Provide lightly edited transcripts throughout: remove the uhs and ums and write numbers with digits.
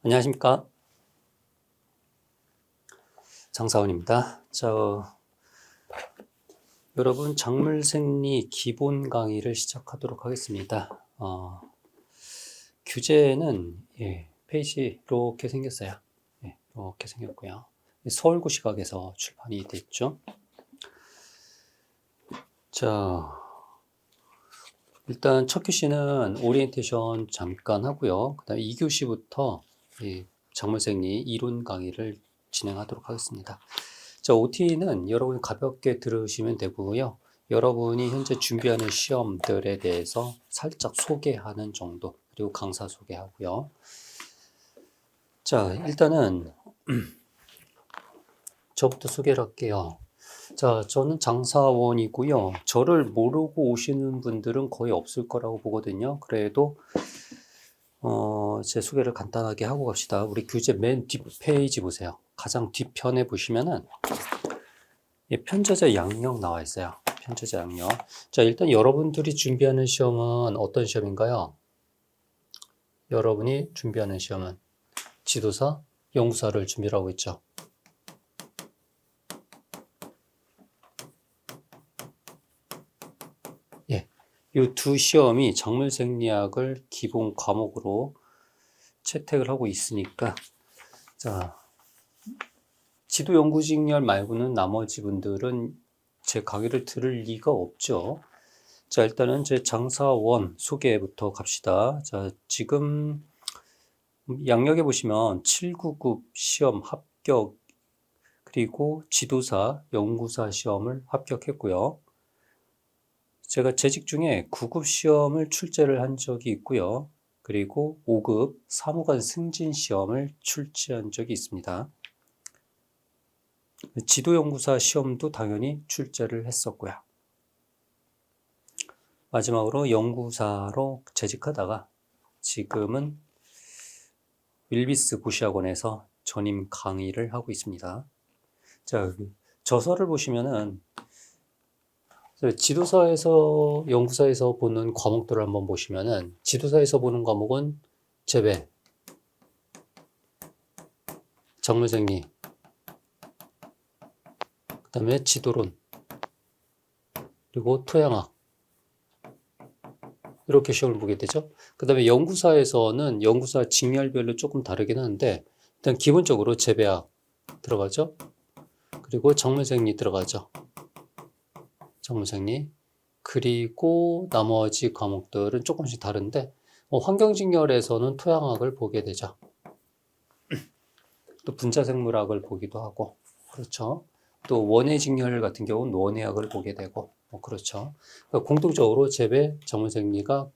안녕하십니까. 장사원입니다. 여러분 작물생리 기본 강의를 시작하도록 하겠습니다. 규제는 페이지 이렇게 생겼어요. 이렇게 생겼고요. 서울고시각에서 출판이 됐죠. 일단 첫 교시는 오리엔테이션 잠깐 하고요. 그 다음에 2교시부터 작물생리 이론 강의를 진행하도록 하겠습니다. OT는 여러분이 가볍게 들으시면 되고요. 여러분이 현재 준비하는 시험들에 대해서 살짝 소개하는 정도, 그리고 강사 소개하고요. 일단은 저부터 소개를 할게요. 저는 장사원이고요. 저를 모르고 오시는 분들은 거의 없을 거라고 보거든요. 그래도 제 소개를 간단하게 하고 갑시다. 우리 교재 맨 뒷페이지 보세요. 가장 뒷편에 보시면은 편저자 양력 나와 있어요. 편저자 양력. 일단 여러분들이 준비하는 시험은 어떤 시험인가요? 여러분이 준비하는 시험은 지도사, 연구사를 준비를 하고 있죠. 이 두 시험이 작물생리학을 기본 과목으로 채택을 하고 있으니까, 지도연구직렬 말고는 나머지 분들은 제 강의를 들을 리가 없죠. 일단은 제 장사원 소개부터 갑시다. 지금 양력에 보시면 799 시험 합격, 그리고 지도사, 연구사 시험을 합격했고요. 제가 재직 중에 9급 시험을 출제를 한 적이 있고요. 그리고 5급 사무관 승진 시험을 출제한 적이 있습니다. 지도연구사 시험도 당연히 출제를 했었고요. 마지막으로 연구사로 재직하다가 지금은 윌비스 고시학원에서 전임 강의를 하고 있습니다. 저서를 보시면은 지도사에서 연구사에서 보는 과목들을 한번 보시면은, 지도사에서 보는 과목은 재배, 작물생리, 그 다음에 지도론, 그리고 토양학, 이렇게 시험을 보게 되죠. 그 다음에 연구사에서는 연구사 직렬별로 조금 다르긴 하는데, 일단 기본적으로 재배학 들어가죠. 그리고 작물생리 들어가죠. 작물생리. 그리고 나머지 과목들은 조금씩 다른데, 환경직렬에서는 토양학을 보게 되죠. 또 분자생물학을 보기도 하고, 그렇죠. 또 원해직렬 같은 경우는 원해학을 보게 되고, 그렇죠. 그러니까 공통적으로 재배, 작물생리가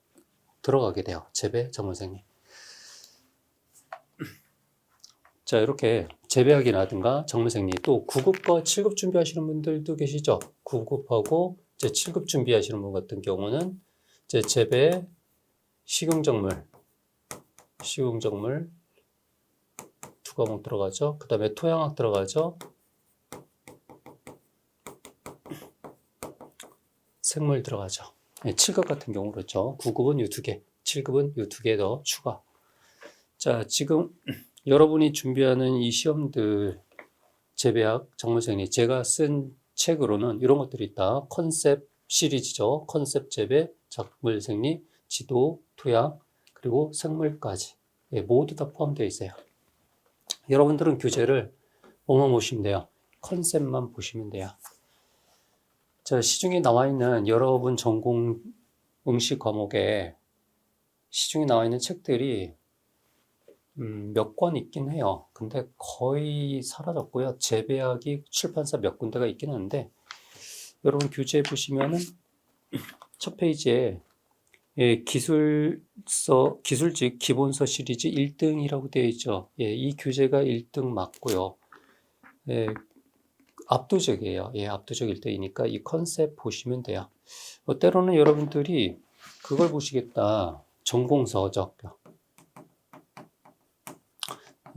들어가게 돼요. 재배, 작물생리. 이렇게 재배학이라든가 작물생리, 또 9급과 7급 준비하시는 분들도 계시죠. 9급하고 이제 7급 준비하시는 분 같은 경우는 이제 재배, 식용작물 두 과목 들어가죠. 그 다음에 토양학 들어가죠. 생물 들어가죠. 7급 같은 경우 그렇죠. 9급은 이 두 개, 7급은 이 두 개 더 추가. 지금 여러분이 준비하는 이 시험들, 재배학, 작물생리, 제가 쓴 책으로는 이런 것들이 있다. 컨셉 시리즈죠. 컨셉 재배, 작물생리, 지도, 토양, 그리고 생물까지 모두 다 포함되어 있어요. 여러분들은 교재를 뭐만 보시면 돼요? 컨셉만 보시면 돼요. 시중에 나와 있는 여러분 전공 응시 과목에 시중에 나와 있는 책들이 몇 권 있긴 해요. 근데 거의 사라졌고요. 재배학이 출판사 몇 군데가 있긴 한데, 여러분 교재 보시면은 첫 페이지에 기술직 기본서 시리즈 1등이라고 되어 있죠. 이 교재가 1등 맞고요. 압도적이에요. 압도적 1등이니까 이 컨셉 보시면 돼요. 때로는 여러분들이 그걸 보시겠다.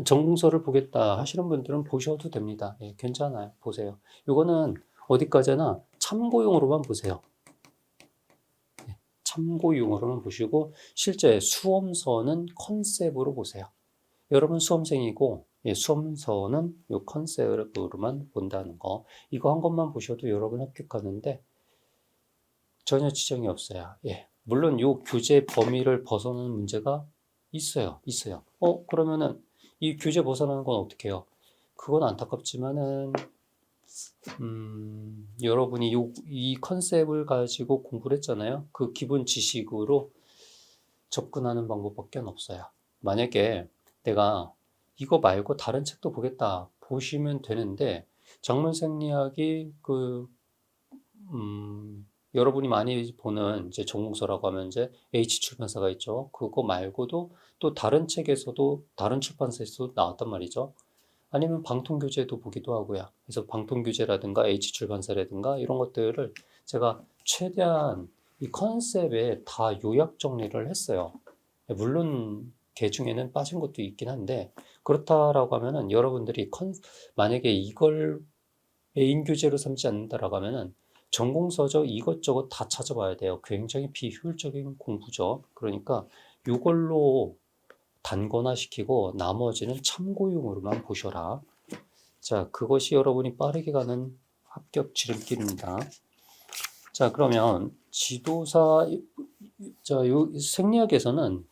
전공서를 보겠다 하시는 분들은 보셔도 됩니다. 괜찮아요. 보세요. 이거는 어디까지나 참고용으로만 보세요. 참고용으로만 보시고 실제 수험서는 컨셉으로 보세요. 여러분 수험생이고 수험서는 이 컨셉으로만 본다는 거. 이거 한 것만 보셔도 여러분 합격하는데 전혀 지장이 없어요. 물론 이 교재 범위를 벗어나는 문제가 있어요. 그러면은 이 교재 벗어나는 건 어떻게 해요? 그건 안타깝지만은 여러분이 이 컨셉을 가지고 공부를 했잖아요. 그 기본 지식으로 접근하는 방법밖에 없어요. 만약에 내가 이거 말고 다른 책도 보겠다 보시면 되는데 정문생리학이 여러분이 많이 보는 이제 전공서라고 하면 이제 H 출판사가 있죠. 그거 말고도 또 다른 책에서도 다른 출판사에서도 나왔단 말이죠. 아니면 방통교재도 보기도 하고요. 그래서 방통교재라든가 H 출판사라든가 이런 것들을 제가 최대한 이 컨셉에 다 요약 정리를 했어요. 물론 개 중에는 빠진 것도 있긴 한데 그렇다라고 하면은 여러분들이 만약에 이걸 메인 교재로 삼지 않는다라고 하면은 전공서적 이것저것 다 찾아봐야 돼요. 굉장히 비효율적인 공부죠. 그러니까 이걸로 단권화시키고 나머지는 참고용으로만 보셔라. 자, 그것이 여러분이 빠르게 가는 합격 지름길입니다. 자, 그러면 지도사, 요 생리학에서는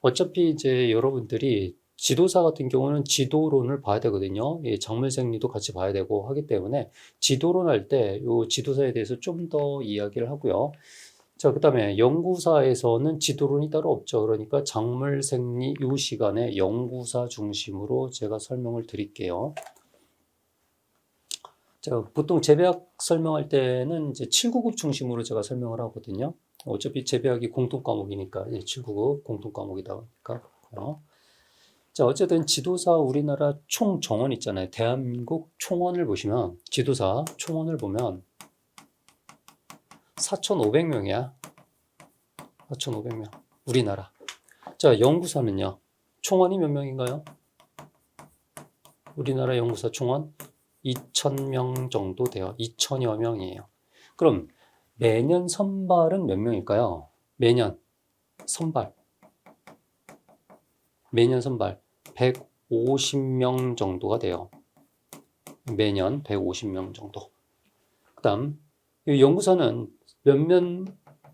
어차피 이제 여러분들이 지도사 같은 경우는 지도론을 봐야 되거든요. 정밀생리도 같이 봐야 되고 하기 때문에 지도론 할 때 요 지도사에 대해서 좀 더 이야기를 하고요. 자, 그 다음에 연구사에서는 지도론이 따로 없죠. 그러니까 작물생리 이 시간에 연구사 중심으로 제가 설명을 드릴게요. 자, 보통 재배학 설명할 때는 이제 7구급 중심으로 제가 설명을 하거든요. 어차피 재배학이 공통 과목이니까 7구급 공통 과목이다 보니까 그렇고요. 자, 어쨌든 지도사 우리나라 총 정원 있잖아요. 대한민국 총원을 보시면 지도사 총원을 보면 4,500명이야. 4,500명. 우리나라. 자, 연구사는요. 총원이 몇 명인가요? 우리나라 연구사 총원 2,000명 정도 돼요. 2,000여 명이에요. 그럼 매년 선발은 몇 명일까요? 매년 선발 150명 정도가 돼요. 매년 150명 정도. 그 다음 연구사는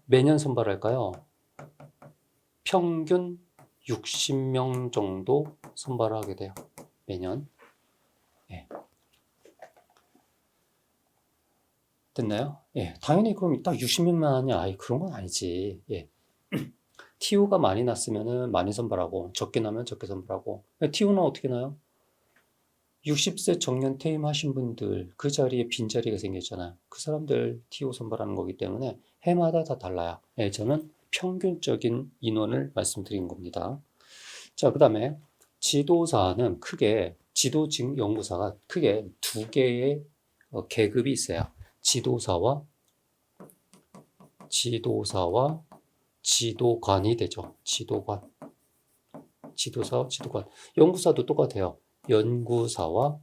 매년 선발할까요? 평균 60명 정도 선발을 하게 돼요. 매년. 됐나요? 당연히 그럼 딱 60명만 하냐? 아이, 그런 건 아니지. TO가 많이 났으면은 많이 선발하고, 적게 나면 적게 선발하고. TO는 어떻게 나요? 60세 정년 퇴임하신 분들, 그 자리에 빈자리가 생겼잖아요. 그 사람들 TO 선발하는 거기 때문에 해마다 다 달라요. 저는 평균적인 인원을 말씀드린 겁니다. 자, 그 다음에 지도사는 크게, 지도직 연구사가 크게 두 개의 계급이 있어요. 지도사와 지도관이 되죠. 지도사, 지도관. 연구사도 똑같아요. 연구사와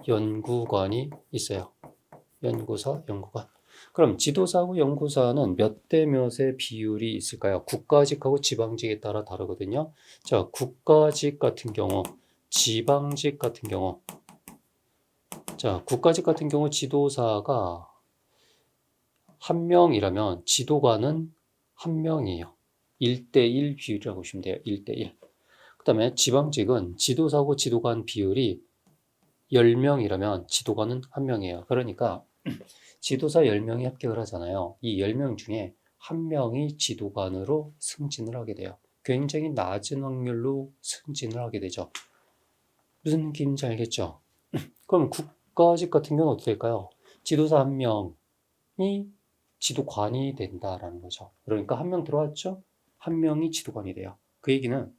연구관이 있어요. 연구사, 연구관. 그럼 지도사하고 연구사는 몇 대 몇의 비율이 있을까요? 국가직하고 지방직에 따라 다르거든요. 자, 국가직 같은 경우, 지방직 같은 경우. 자, 국가직 같은 경우 지도사가 한 명이라면 지도관은 한 명이에요. 1대1 비율이라고 보시면 돼요. 1대1. 그 다음에 지방직은 지도사하고 지도관 비율이 10명이라면 지도관은 한 명이에요. 그러니까 지도사 10명이 합격을 하잖아요. 이 10명 중에 한 명이 지도관으로 승진을 하게 돼요. 굉장히 낮은 확률로 승진을 하게 되죠. 무슨 느낌인지 알겠죠? 그럼 국가직 같은 경우는 어떻게 될까요? 지도사 한 명이 지도관이 된다라는 거죠. 그러니까 한 명 들어왔죠? 한 명이 지도관이 돼요. 그 얘기는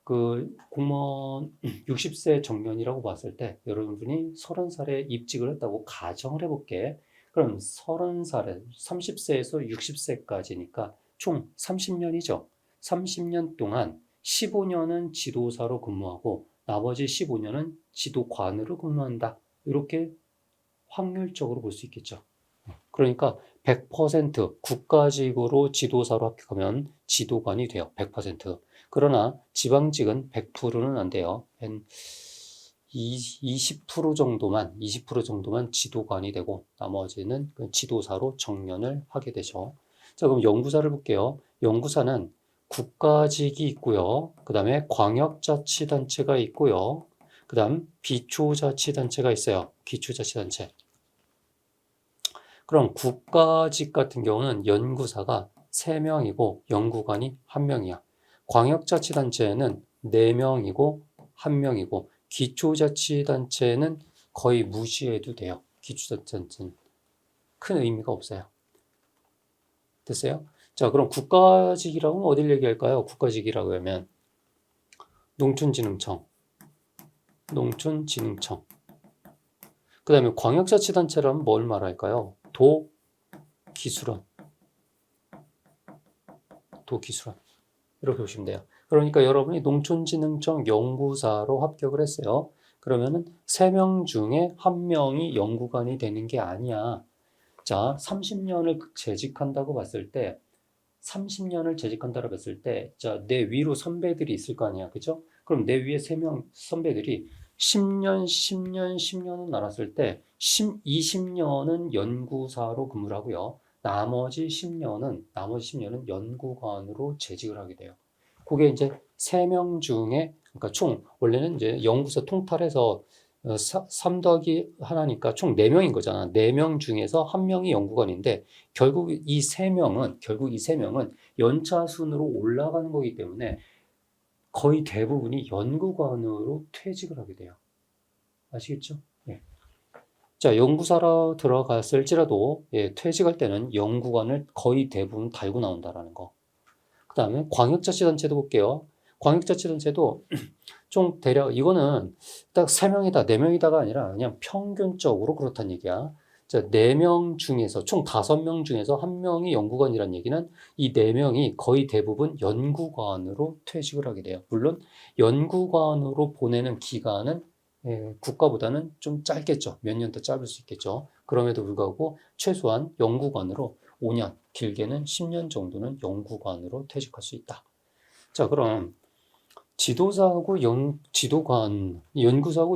그 공무원 60세 정년이라고 봤을 때 여러분이 30살에 입직을 했다고 가정을 해볼게. 그럼 30살에 30세에서 60세까지니까 총 30년이죠. 30년 동안 15년은 지도사로 근무하고 나머지 15년은 지도관으로 근무한다. 이렇게 확률적으로 볼 수 있겠죠. 그러니까 100% 국가직으로 지도사로 합격하면 지도관이 돼요. 100%. 그러나 지방직은 100%는 안 돼요. 한 20% 정도만 지도관이 되고 나머지는 그 지도사로 정년을 하게 되죠. 자, 그럼 연구사를 볼게요. 연구사는 국가직이 있고요. 그 다음에 광역자치단체가 있고요. 그 다음 비초자치단체가 있어요. 기초자치단체. 그럼 국가직 같은 경우는 연구사가 3명이고 연구관이 1명이야. 광역자치단체에는 4명이고 1명이고 기초자치단체는 거의 무시해도 돼요. 기초자치단체는 큰 의미가 없어요. 됐어요? 자, 그럼 국가직이라고 하면 어딜 얘기할까요? 국가직이라고 하면 농촌진흥청. 그 다음에 광역자치단체라면 뭘 말할까요? 도기술원. 이렇게 보시면 돼요. 그러니까 여러분이 농촌진흥청 연구사로 합격을 했어요. 그러면은 3명 중에 1명이 연구관이 되는 게 아니야. 자, 30년을 재직한다고 봤을 때, 자, 내 위로 선배들이 있을 거 아니야. 그죠? 그럼 내 위에 3명 선배들이 10년은 나눴을 때 20년은 연구사로 근무를 하고요. 나머지 10년은 연구관으로 재직을 하게 돼요. 그게 이제 3명 중에, 그러니까 총, 원래는 이제 연구소 통탈해서 3 더하기 하나니까 총 4명인 거잖아. 4명 중에서 1명이 연구관인데, 결국 이 3명은 연차 순으로 올라가는 거기 때문에 거의 대부분이 연구관으로 퇴직을 하게 돼요. 아시겠죠? 예. 자, 연구사로 들어갔을지라도 퇴직할 때는 연구관을 거의 대부분 달고 나온다라는 거. 그 다음에 광역자치단체도 볼게요. 광역자치단체도 좀 대략 이거는 딱 3명이다, 4명이다가 아니라 그냥 평균적으로 그렇다는 얘기야. 자, 4명 중에서 총 5명 중에서 1명이 연구관이라는 얘기는 이 4명이 거의 대부분 연구관으로 퇴직을 하게 돼요. 물론 연구관으로 보내는 기간은 국가보다는 좀 짧겠죠. 몇 년 더 짧을 수 있겠죠. 그럼에도 불구하고 최소한 연구관으로 5년, 길게는 10년 정도는 연구관으로 퇴직할 수 있다. 자, 그럼 지도사하고 연구사하고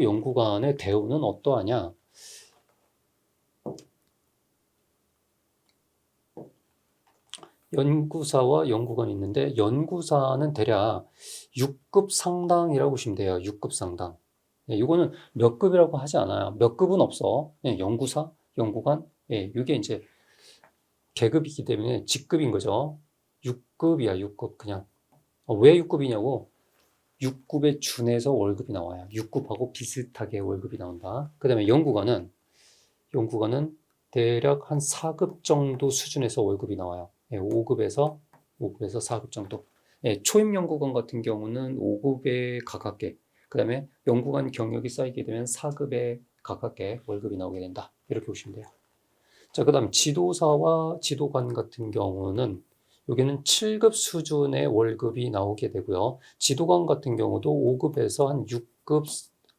연구관의 대우는 어떠하냐? 연구사와 연구관이 있는데 연구사는 대략 6급 상당이라고 보시면 돼요. 6급 상당. 이거는 몇 급이라고 하지 않아요. 몇 급은 없어. 연구사, 연구관, 이게 이제 계급이기 때문에 직급인 거죠. 6급이야, 6급 그냥. 왜 6급이냐고? 6급에 준해서 월급이 나와요. 6급하고 비슷하게 월급이 나온다. 그 다음에 연구관은 대략 한 4급 정도 수준에서 월급이 나와요. 5급에서 4급 정도. 초임 연구관 같은 경우는 5급에 가깝게, 그 다음에 연구관 경력이 쌓이게 되면 4급에 가깝게 월급이 나오게 된다. 이렇게 보시면 돼요. 자, 그 다음 지도사와 지도관 같은 경우는 여기는 7급 수준의 월급이 나오게 되고요. 지도관 같은 경우도 5급에서 한 6급,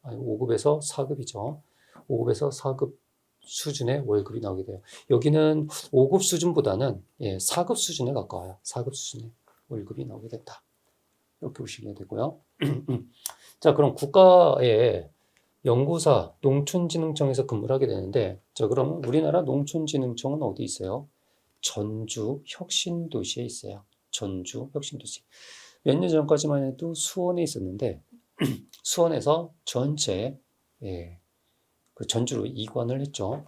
5급에서 4급이죠. 5급에서 4급 수준의 월급이 나오게 돼요. 여기는 5급 수준보다는 4급 수준에 가까워요. 4급 수준의 월급이 나오게 된다. 이렇게 보시게 되고요. 자, 그럼 국가의 연구사, 농촌진흥청에서 근무를 하게 되는데, 자, 그럼 우리나라 농촌진흥청은 어디 있어요? 전주 혁신도시에 있어요. 전주 혁신도시. 몇 년 전까지만 해도 수원에 있었는데, 수원에서 전체, 그 전주로 이관을 했죠.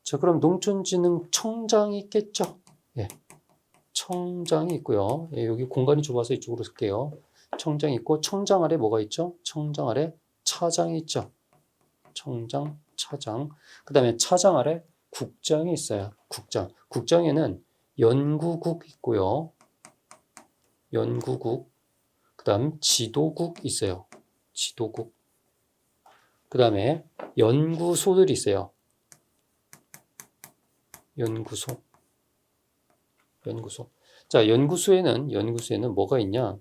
자, 그럼 농촌진흥청장이 있겠죠? 청장이 있고요. 여기 공간이 좁아서 이쪽으로 쓸게요. 청장이 있고, 청장 아래 뭐가 있죠? 청장 아래 차장이 있죠. 청장, 차장. 그 다음에 차장 아래 국장이 있어요. 국장. 국장에는 연구국 있고요. 연구국. 그 다음 지도국 있어요. 지도국. 그 다음에 연구소들이 있어요. 연구소. 자, 연구소에는 뭐가 있냐?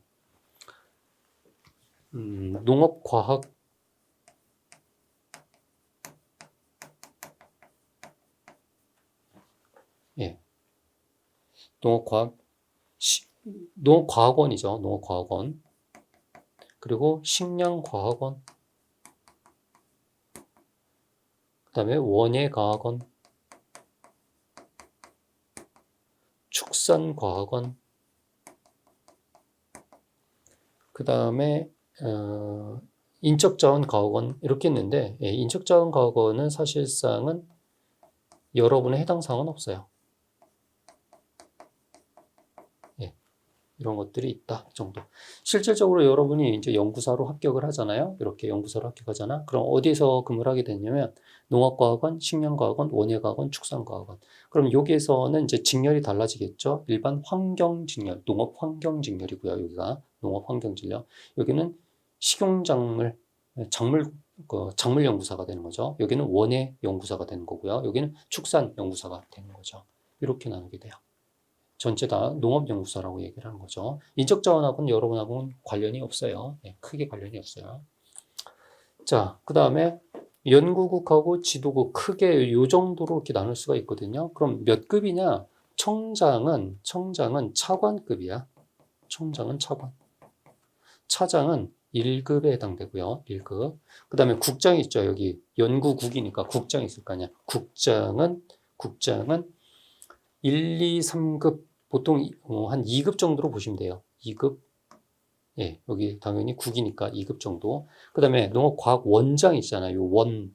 농업과학, 농업과학 농업과학원이죠. 농업과학원. 그리고 식량과학원. 그 다음에 원예과학원. 축산과학원. 그 다음에 인적자원과학원 이렇게 있는데, 예, 인적자원과학원은 사실상은 여러분의 해당 사항은 없어요. 예, 이런 것들이 있다 정도. 실질적으로 여러분이 이제 연구사로 합격을 하잖아요. 이렇게 연구사로 합격하잖아. 그럼 어디서 근무를 하게 되냐면 농업과학원, 식량과학원, 원예과학원, 축산과학원. 그럼 여기에서는 이제 직렬이 달라지겠죠. 일반 환경직렬, 농업환경직렬이고요. 여기가 농업환경직렬. 여기는 식용작물, 작물 연구사가 되는 거죠. 여기는 원예 연구사가 되는 거고요. 여기는 축산 연구사가 되는 거죠. 이렇게 나누게 돼요. 전체 다 농업연구사라고 얘기를 하는 거죠. 인적자원하고는 여러분하고는 관련이 없어요. 네, 크게 관련이 없어요. 자, 그 다음에 연구국하고 지도국 크게 요 정도로 이렇게 나눌 수가 있거든요. 그럼 몇 급이냐? 청장은 차관급이야. 청장은 차관. 차장은 1급에 해당되고요. 1급. 그 다음에 국장이 있죠. 여기 연구국이니까 국장이 있을 거 아니야. 국장은 1, 2, 3급 보통 한 2급 정도로 보시면 돼요. 2급. 예, 여기 당연히 국이니까 2급 정도. 그 다음에 농업과학원장 있잖아요. 원,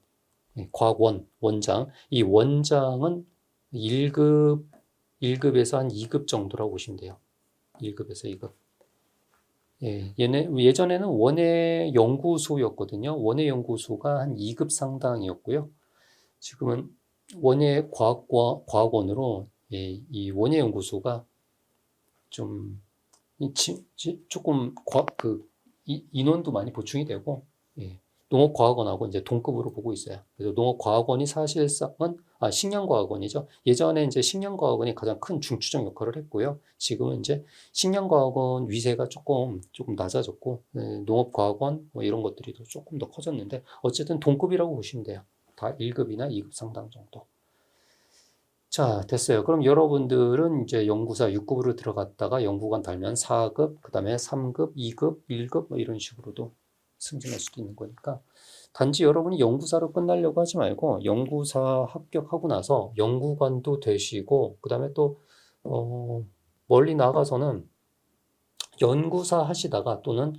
예, 과학원, 원장. 이 원장은 1급에서 한 2급 정도라고 보시면 돼요. 1급에서 2급. 예, 예전에는 원예 연구소였거든요. 원예 연구소가 한 2급 상당이었고요. 지금은 원예 과학원으로 예, 이 원예 연구소가 좀 조금 인원도 많이 보충이 되고 예, 농업과학원하고 이제 동급으로 보고 있어요. 그래서 농업과학원이 사실상은 식량과학원이죠. 예전에 이제 식량과학원이 가장 큰 중추적 역할을 했고요. 지금은 이제 식량과학원 위세가 조금 낮아졌고 농업과학원 뭐 이런 것들이 조금 더 커졌는데 어쨌든 동급이라고 보시면 돼요. 다 1급이나 2급 상당 정도. 자, 됐어요. 그럼 여러분들은 이제 연구사 6급으로 들어갔다가 연구관 달면 4급, 그 다음에 3급, 2급, 1급 뭐 이런 식으로도 승진할 수도 있는 거니까 단지 여러분이 연구사로 끝나려고 하지 말고 연구사 합격하고 나서 연구관도 되시고 그 다음에 또 멀리 나가서는 연구사 하시다가 또는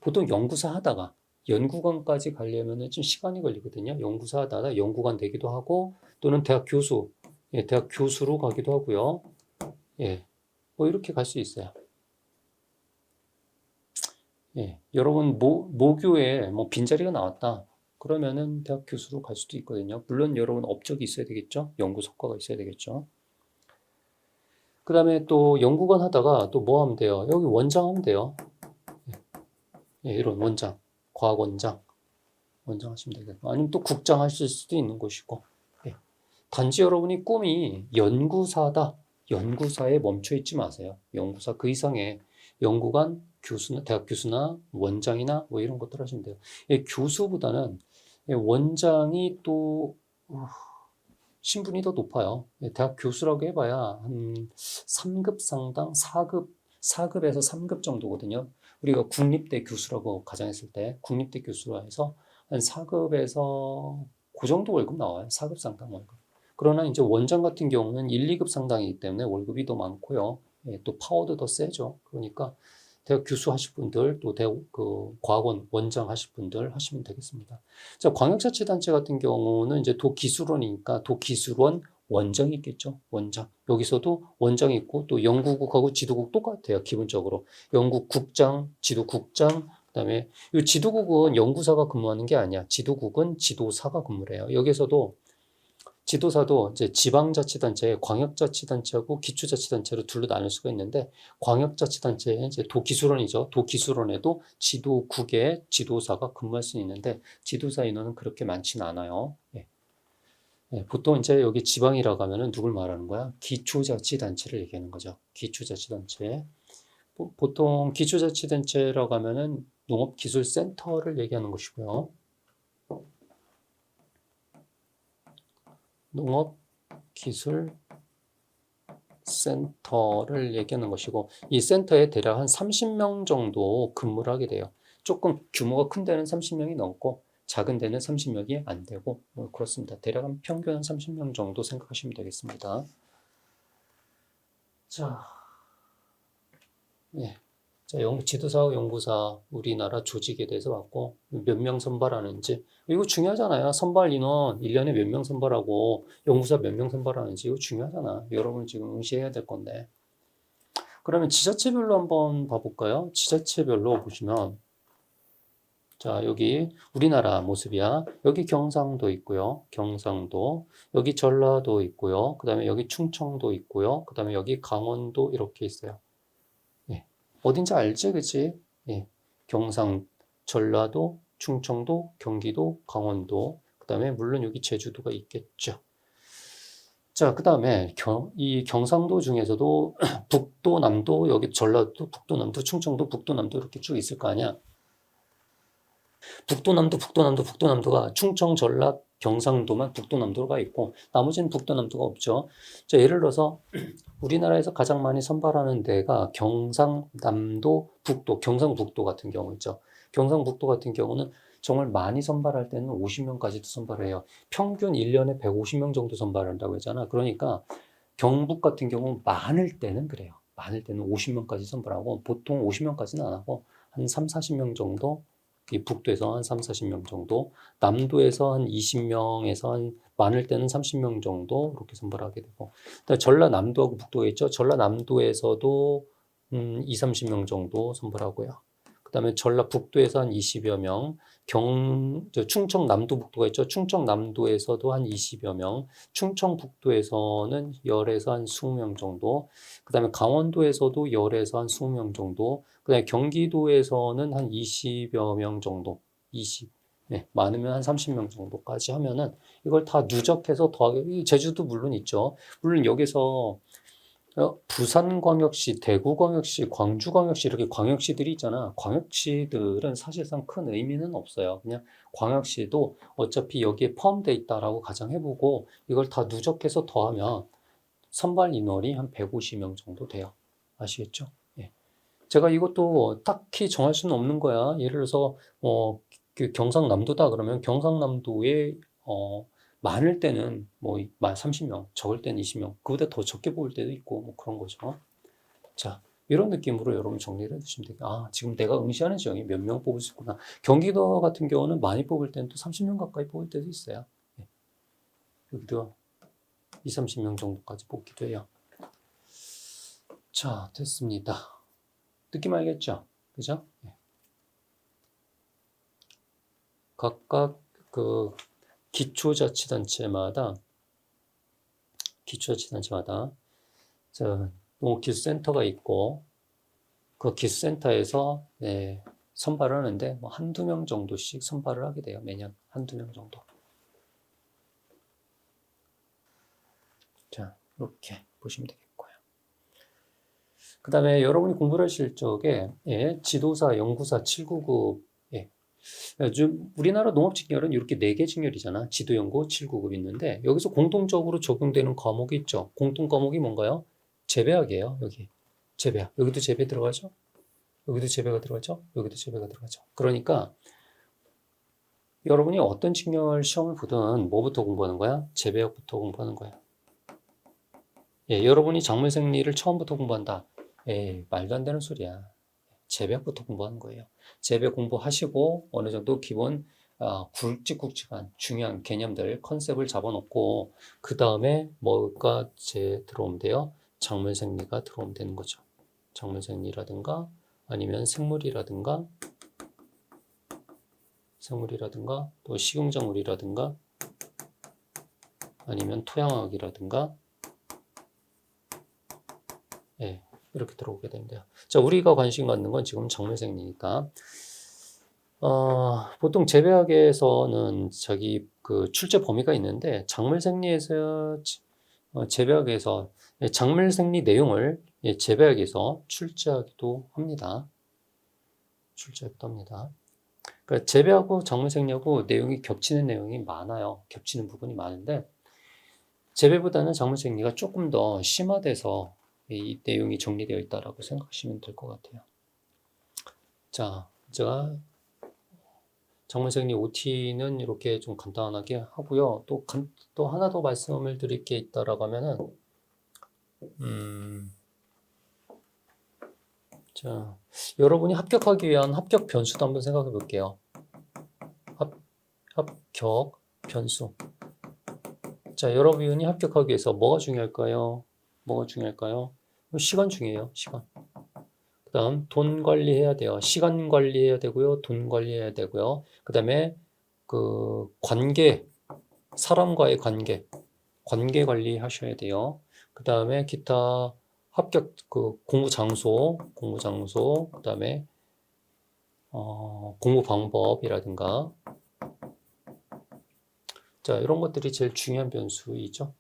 보통 연구사 하다가 연구관까지 가려면 좀 시간이 걸리거든요. 연구사 하다가 연구관 되기도 하고 또는 대학 교수, 예, 대학 교수로 가기도 하고요. 예, 뭐 이렇게 갈 수 있어요. 예, 여러분 모교에 뭐 빈자리가 나왔다. 그러면은 대학 교수로 갈 수도 있거든요. 물론 여러분 업적이 있어야 되겠죠. 연구 성과가 있어야 되겠죠. 그 다음에 또 연구관 하다가 또 뭐 하면 돼요? 여기 원장 하면 돼요. 예, 이런 원장, 과학원장, 원장 하시면 되겠고 아니면 또 국장 하실 수도 있는 것이고 예. 단지 여러분이 꿈이 연구사다. 연구사에 멈춰 있지 마세요. 연구사 그 이상의 연구관, 교수나 대학 교수나 원장이나 뭐 이런 것들 하시면 돼요. 예, 교수보다는 예, 원장이 또 신분이 더 높아요. 예, 대학 교수라고 해봐야 한 3급 상당, 4급에서 3급 정도거든요. 우리가 국립대 교수라고 가정했을 때 국립대 교수라 해서 한 4급에서 그 정도 월급 나와요. 4급 상당 월급. 그러나 이제 원장 같은 경우는 1, 2급 상당이기 때문에 월급이 더 많고요. 예, 또 파워도 더 세죠. 그러니까 대학 교수 하실 분들 또 대학 과학원 원장 하실 분들 하시면 되겠습니다. 자, 광역자치단체 같은 경우는 이제 도기술원이니까 도기술원 원장이 있겠죠. 원장. 여기서도 원장이 있고 또 연구국하고 지도국 똑같아요. 기본적으로. 연구국장, 지도국장, 그다음에 이 지도국은 연구사가 근무하는 게 아니야. 지도국은 지도사가 근무를 해요. 여기서도 지도사도 이제 지방자치단체, 광역자치단체하고 기초자치단체로 둘로 나눌 수가 있는데 광역자치단체에 이제 도기술원이죠. 도기술원에도 지도국의 지도사가 근무할 수 있는데 지도사 인원은 그렇게 많지는 않아요. 예. 예, 보통 이제 여기 지방이라고 하면은 누굴 말하는 거야? 기초자치단체를 얘기하는 거죠. 기초자치단체. 보통 기초자치단체라고 하면은 농업기술센터를 얘기하는 것이고요. 농업기술센터. 센터를 얘기하는 것이고, 이 센터에 대략 한 30명 정도 근무를 하게 돼요. 조금 규모가 큰 데는 30명이 넘고 작은 데는 30명이 안 되고 뭐 그렇습니다. 대략 한 평균 한 30명 정도 생각하시면 되겠습니다. 자, 예. 자, 지도사학 연구사 우리나라 조직에 대해서 봤고 몇 명 선발하는지 이거 중요하잖아요. 선발 인원 1년에 몇 명 선발하고 연구사 몇 명 선발하는지 이거 중요하잖아. 여러분 지금 응시해야 될 건데. 그러면 지자체별로 한번 봐볼까요? 지자체별로 보시면 자, 여기 우리나라 모습이야. 여기 경상도 있고요. 경상도. 여기 전라도 있고요. 그 다음에 여기 충청도 있고요. 그 다음에 여기 강원도 이렇게 있어요. 예. 어딘지 알지? 그치? 예. 경상, 전라도, 충청도, 경기도, 강원도. 그 다음에 물론 여기 제주도가 있겠죠. 자, 그 다음에 이 경상도 중에서도 북도, 남도, 여기 전라도, 북도, 남도, 충청도, 북도, 남도 이렇게 쭉 있을 거 아니야. 북도남도가 충청, 전라, 경상도만 북도남도가 있고 나머지는 북도남도가 없죠. 자, 예를 들어서 우리나라에서 가장 많이 선발하는 데가 경상남도, 북도, 경상북도 같은 경우 있죠. 경상북도 같은 경우는 정말 많이 선발할 때는 50명까지도 선발해요. 평균 1년에 150명 정도 선발한다고 했잖아. 그러니까 경북 같은 경우 많을 때는 그래요. 많을 때는 50명까지 선발하고 보통 50명까지는 안 하고 한 3, 40명 정도 이 북도에서 한 3, 40명 정도, 남도에서 한 20명에서 한 많을 때는 30명 정도 이렇게 선발하게 되고, 전라남도하고 북도가 있죠. 전라남도에서도 2, 30명 정도 선발하고요. 그 다음에 전라북도에서 한 20여 명, 충청남도 북도가 있죠. 충청남도에서도 한 20여 명, 충청북도에서는 10에서 한 20명 정도, 그 다음에 강원도에서도 10에서 한 20명 정도, 그 다음에 경기도에서는 한 20여 명 정도, 20, 네, 많으면 한 30명 정도까지 하면은 이걸 다 누적해서 더하게, 제주도 물론 있죠. 물론 여기서 부산광역시, 대구광역시, 광주광역시 이렇게 광역시들이 있잖아. 광역시들은 사실상 큰 의미는 없어요. 그냥 광역시도 어차피 여기에 포함되어 있다라고 가정해보고 이걸 다 누적해서 더하면 선발 인원이 한 150명 정도 돼요. 아시겠죠? 예. 제가 이것도 딱히 정할 수는 없는 거야. 예를 들어서 그 경상남도다 그러면 경상남도에 많을 때는 뭐 30명, 적을 때는 20명, 그보다 더 적게 뽑을 때도 있고 뭐 그런 거죠. 자, 이런 느낌으로 여러분 정리를 해주시면 돼요. 아, 지금 내가 응시하는 지역이 몇 명 뽑을 수 있구나. 경기도 같은 경우는 많이 뽑을 때는 또 30명 가까이 뽑을 때도 있어요. 네. 여기도 2, 30명 정도까지 뽑기도 해요. 자, 됐습니다. 느낌 알겠죠? 그죠? 네. 각각 그 기초자치단체마다 기술센터가 있고 그 기술센터에서 선발을 하는데 뭐 한두 명 정도씩 선발을 하게 돼요. 매년 한두 명 정도. 자, 이렇게 보시면 되겠고요. 그 다음에 여러분이 공부를 하실 적에 지도사, 연구사 799 우리나라 농업직렬은 이렇게 4개 직렬이잖아. 지도연구 7구급 있는데 여기서 공통적으로 적용되는 과목이 있죠. 공통 과목이 뭔가요? 재배학이에요. 여기 재배학. 여기도 재배 들어가죠. 여기도 재배가 들어가죠. 여기도 재배가 들어가죠. 그러니까 여러분이 어떤 직렬 시험을 보든 뭐부터 공부하는 거야? 재배학부터 공부하는 거야. 여러분이 작물생리를 처음부터 공부한다. 말도 안 되는 소리야. 재배학부터 공부하는 거예요. 재배 공부하시고 어느 정도 기본 굵직굵직한 중요한 개념들, 컨셉을 잡아놓고 그 다음에 뭐가 들어오면 돼요? 작물생리가 들어오면 되는 거죠. 작물생리라든가 아니면 생물이라든가 또 식용작물이라든가 아니면 토양학이라든가 이렇게 들어오게 됩니다. 자, 우리가 관심 갖는 건 지금 작물생리니까 보통 재배학에서는 그 출제 범위가 있는데 작물생리에서 재배학에서 작물생리 내용을 재배학에서 출제하기도 합니다. 그러니까 재배하고 작물생리하고 내용이 겹치는 내용이 많아요. 겹치는 부분이 많은데 재배보다는 작물생리가 조금 더 심화돼서 이 내용이 정리되어 있다라고 생각하시면 될 것 같아요. 자, 제가 장문생리 OT는 이렇게 좀 간단하게 하고요. 또 하나 더 말씀을 드릴 게 있다라고 하면은, 자, 여러분이 합격하기 위한 합격 변수도 한번 생각해 볼게요. 합격 변수. 자, 여러분이 합격하기 위해서 뭐가 중요할까요? 뭐가 중요할까요? 시간 중요해요, 시간. 그 다음, 돈 관리해야 돼요. 시간 관리해야 되고요. 돈 관리해야 되고요. 그 다음에, 관계, 사람과의 관계 관리하셔야 돼요. 그 다음에 기타 합격, 공부 장소, 그 다음에, 공부 방법이라든가. 자, 이런 것들이 제일 중요한 변수이죠.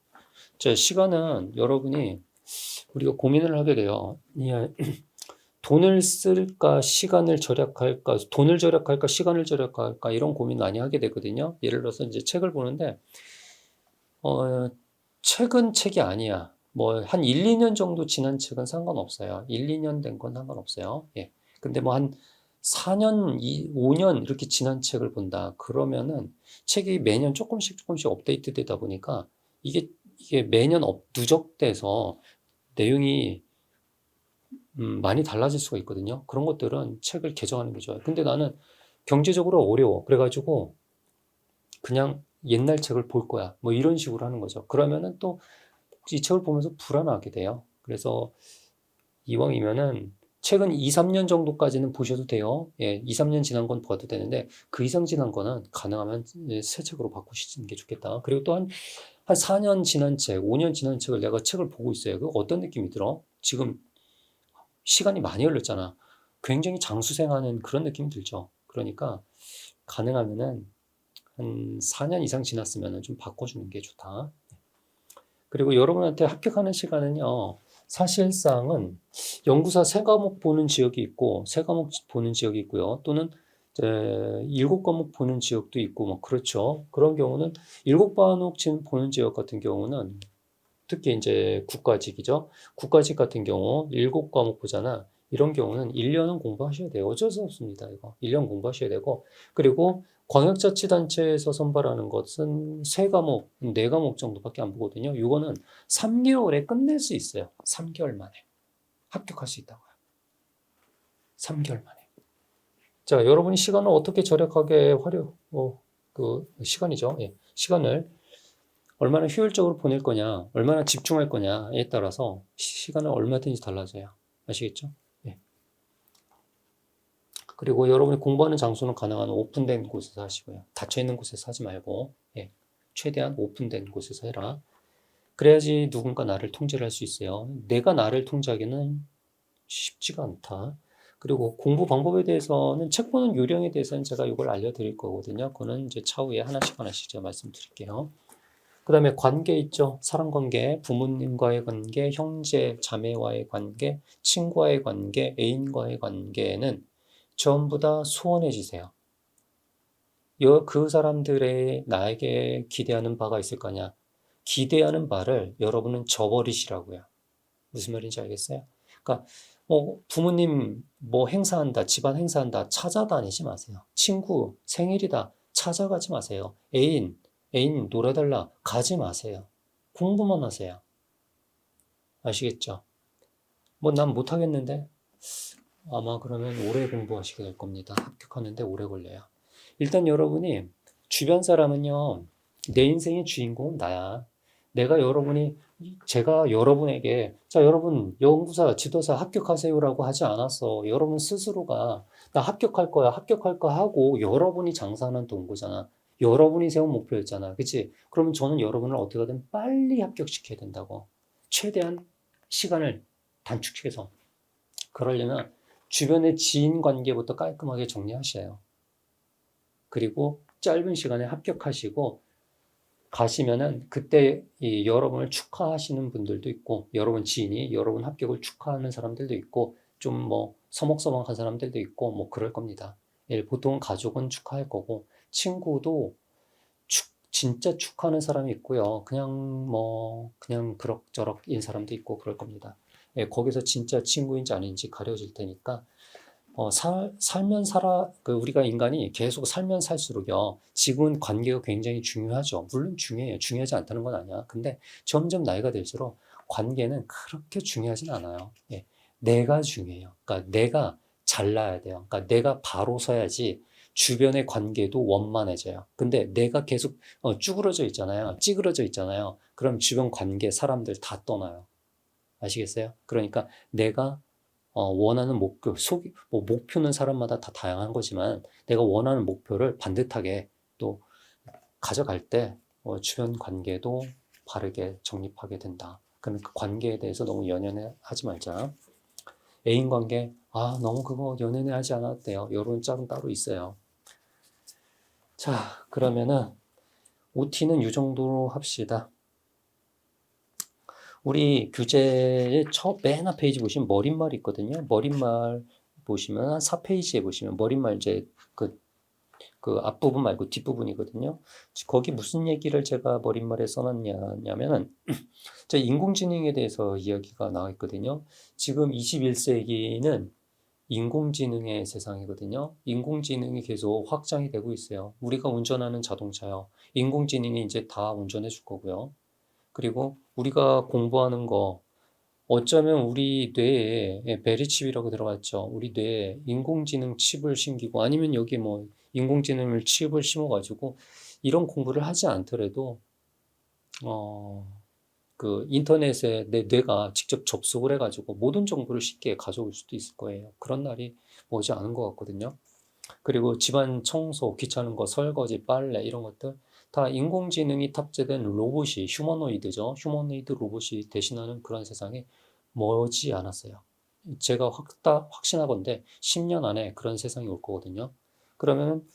자, 시간은 여러분이 우리가 고민을 하게 돼요. 돈을 쓸까, 시간을 절약할까, 돈을 절약할까, 시간을 절약할까, 이런 고민 많이 하게 되거든요. 예를 들어서 이제 책을 보는데, 책은 책이 아니야. 뭐, 한 1, 2년 정도 지난 책은 상관없어요. 1, 2년 된 건 상관없어요. 예. 근데 뭐 한 4년, 5년 이렇게 지난 책을 본다. 그러면은 책이 매년 조금씩 업데이트 되다 보니까 이게 매년 누적돼서 내용이 많이 달라질 수가 있거든요. 그런 것들은 책을 개정하는 게 좋아요. 근데 나는 경제적으로 어려워. 그래가지고 그냥 옛날 책을 볼 거야. 뭐 이런 식으로 하는 거죠. 그러면은 또 이 책을 보면서 불안하게 돼요. 그래서 이왕이면은 최근 2, 3년 정도까지는 보셔도 돼요. 예, 2, 3년 지난 건 봐도 되는데 그 이상 지난 거는 가능하면 새 책으로 바꾸시는 게 좋겠다. 그리고 또 한 4년 지난 책, 5년 지난 책을 내가 책을 보고 있어요. 그 어떤 느낌이 들어? 지금 시간이 많이 흘렀잖아. 굉장히 장수생하는 그런 느낌이 들죠. 그러니까 가능하면은 한 4년 이상 지났으면 좀 바꿔주는 게 좋다. 그리고 여러분한테 합격하는 시간은요, 사실상은 연구사 3과목 보는 지역이 있고, 3과목 보는 지역이 있고요. 또는 7과목 보는 지역도 있고, 뭐, 그렇죠. 그런 경우는 7과목 보는 지역 같은 경우는 특히 이제 국가직이죠. 국가직 같은 경우 7과목 보잖아. 이런 경우는 1년은 공부하셔야 돼요. 어쩔 수 없습니다. 이거 1년 공부하셔야 되고, 그리고 광역자치단체에서 선발하는 것은 3과목, 4과목 정도밖에 안 보거든요. 이거는 3개월에 끝낼 수 있어요. 3개월 만에 합격할 수 있다고요. 3개월 만에. 자, 여러분이 시간을 어떻게 절약하게 시간이죠. 예, 시간을 얼마나 효율적으로 보낼 거냐, 얼마나 집중할 거냐에 따라서 시간은 얼마든지 달라져요. 아시겠죠? 예. 그리고 여러분이 공부하는 장소는 가능한 오픈된 곳에서 하시고요. 닫혀있는 곳에서 하지 말고, 예. 최대한 오픈된 곳에서 해라. 그래야지 누군가 나를 통제를 할 수 있어요. 내가 나를 통제하기는 쉽지가 않다. 그리고 공부 방법에 대해서는 책 보는 요령에 대해서는 제가 이걸 알려드릴 거거든요. 그거는 이제 차후에 하나씩 제가 말씀드릴게요. 그 다음에 관계 있죠. 사람 관계, 부모님과의 관계, 형제, 자매와의 관계, 친구와의 관계, 애인과의 관계는 전부 다 소원해지세요. 그 사람들의 나에게 기대하는 바가 있을 거냐? 기대하는 바를 여러분은 저버리시라고요. 무슨 말인지 알겠어요? 그러니까 부모님 뭐 행사한다, 집안 행사한다, 찾아다니지 마세요. 친구 생일이다, 찾아가지 마세요. 애인 놀아달라, 가지 마세요. 공부만 하세요. 아시겠죠? 뭐 난 못하겠는데? 아마 그러면 오래 공부하시게 될 겁니다. 합격하는데 오래 걸려요. 일단 여러분이 주변 사람은요, 내 인생의 주인공은 나야. 제가 여러분에게, 자, 여러분, 연구사, 지도사 합격하세요라고 하지 않았어. 여러분 스스로가, 나 합격할 거야, 합격할 거 하고, 여러분이 장사하는 동거잖아. 여러분이 세운 목표였잖아. 그치? 그러면 저는 여러분을 어떻게든 빨리 합격시켜야 된다고. 최대한 시간을 단축해서. 그러려면 주변의 지인 관계부터 깔끔하게 정리하셔요. 그리고 짧은 시간에 합격하시고 가시면은 그때 여러분을 축하하시는 분들도 있고, 여러분 지인이 여러분 합격을 축하하는 사람들도 있고, 좀 뭐 서먹서먹한 사람들도 있고, 뭐 그럴 겁니다. 보통 가족은 축하할 거고, 친구도 진짜 축하하는 사람이 있고요. 그냥 그럭저럭인 사람도 있고 그럴 겁니다. 거기서 진짜 친구인지 아닌지 가려질 테니까 우리가 인간이 계속 살면 살수록요, 지금은 관계가 굉장히 중요하죠. 물론 중요해요. 중요하지 않다는 건 아니야. 근데 점점 나이가 들수록 관계는 그렇게 중요하진 않아요. 예, 내가 중요해요. 그러니까 내가 잘나야 돼요. 그러니까 내가 바로 서야지 주변의 관계도 원만해져요. 근데 내가 계속 쭈그러져 있잖아요. 찌그러져 있잖아요. 그럼 주변 관계, 사람들 다 떠나요. 아시겠어요? 그러니까 내가 원하는 목표는 사람마다 다 다양한 거지만 내가 원하는 목표를 반듯하게 또 가져갈 때 주변 관계도 바르게 정립하게 된다. 그러니까 관계에 대해서 너무 연연해 하지 말자. 애인 관계, 너무 그거 연연해 하지 않아도 돼요. 이런 짝은 따로 있어요. 자, 그러면은 OT는 이 정도로 합시다. 우리 교재의 맨 앞 페이지 보시면 머릿말 있거든요. 머릿말 보시면 한 4페이지에 보시면 머릿말 이제 그 앞부분 말고 뒷부분이거든요. 거기 무슨 얘기를 제가 머릿말에 써놨냐면은 인공지능에 대해서 이야기가 나와 있거든요. 지금 21세기는 인공지능의 세상이거든요. 인공지능이 계속 확장이 되고 있어요. 우리가 운전하는 자동차요. 인공지능이 이제 다 운전해 줄 거고요. 그리고 우리가 공부하는 거 어쩌면 우리 뇌에 베리칩이라고 들어갔죠. 우리 뇌에 인공지능 칩을 심기고 아니면 여기 뭐 인공지능을 칩을 심어가지고 이런 공부를 하지 않더라도 그 인터넷에 내 뇌가 직접 접속을 해가지고 모든 정보를 쉽게 가져올 수도 있을 거예요. 그런 날이 오지 않은 것 같거든요. 그리고 집안 청소, 귀찮은 거, 설거지, 빨래 이런 것들 다 인공지능이 탑재된 로봇이 휴머노이드죠. 휴머노이드 로봇이 대신하는 그런 세상이 머지 않았어요. 제가 확신하건대 10년 안에 그런 세상이 올 거거든요. 그러면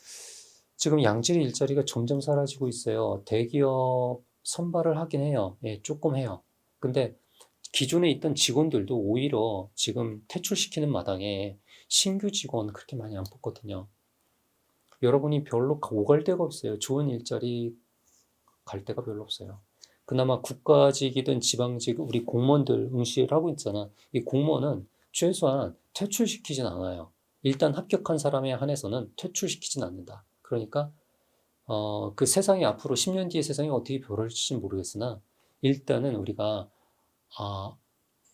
지금 양질의 일자리가 점점 사라지고 있어요. 대기업 선발을 하긴 해요. 예, 조금 해요. 근데 기존에 있던 직원들도 오히려 지금 퇴출시키는 마당에 신규 직원 그렇게 많이 안 뽑거든요. 여러분이 별로 오갈 데가 없어요. 좋은 일자리 갈 데가 별로 없어요. 그나마 국가직이든 지방직 우리 공무원들 응시를 하고 있잖아. 이 공무원은 최소한 퇴출시키진 않아요. 일단 합격한 사람에 한해서는 퇴출시키진 않는다. 그러니까 그 세상이 앞으로 10년 뒤의 세상이 어떻게 변할지는 모르겠으나 일단은 우리가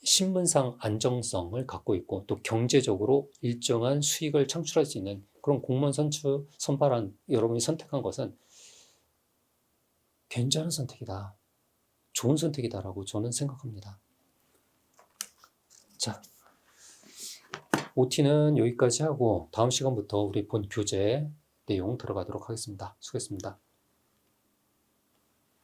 신분상 안정성을 갖고 있고 또 경제적으로 일정한 수익을 창출할 수 있는 그런 공무원 선발한 여러분이 선택한 것은 괜찮은 선택이다. 좋은 선택이다라고 저는 생각합니다. 자, OT는 여기까지 하고 다음 시간부터 우리 본 교재 내용 들어가도록 하겠습니다. 수고했습니다.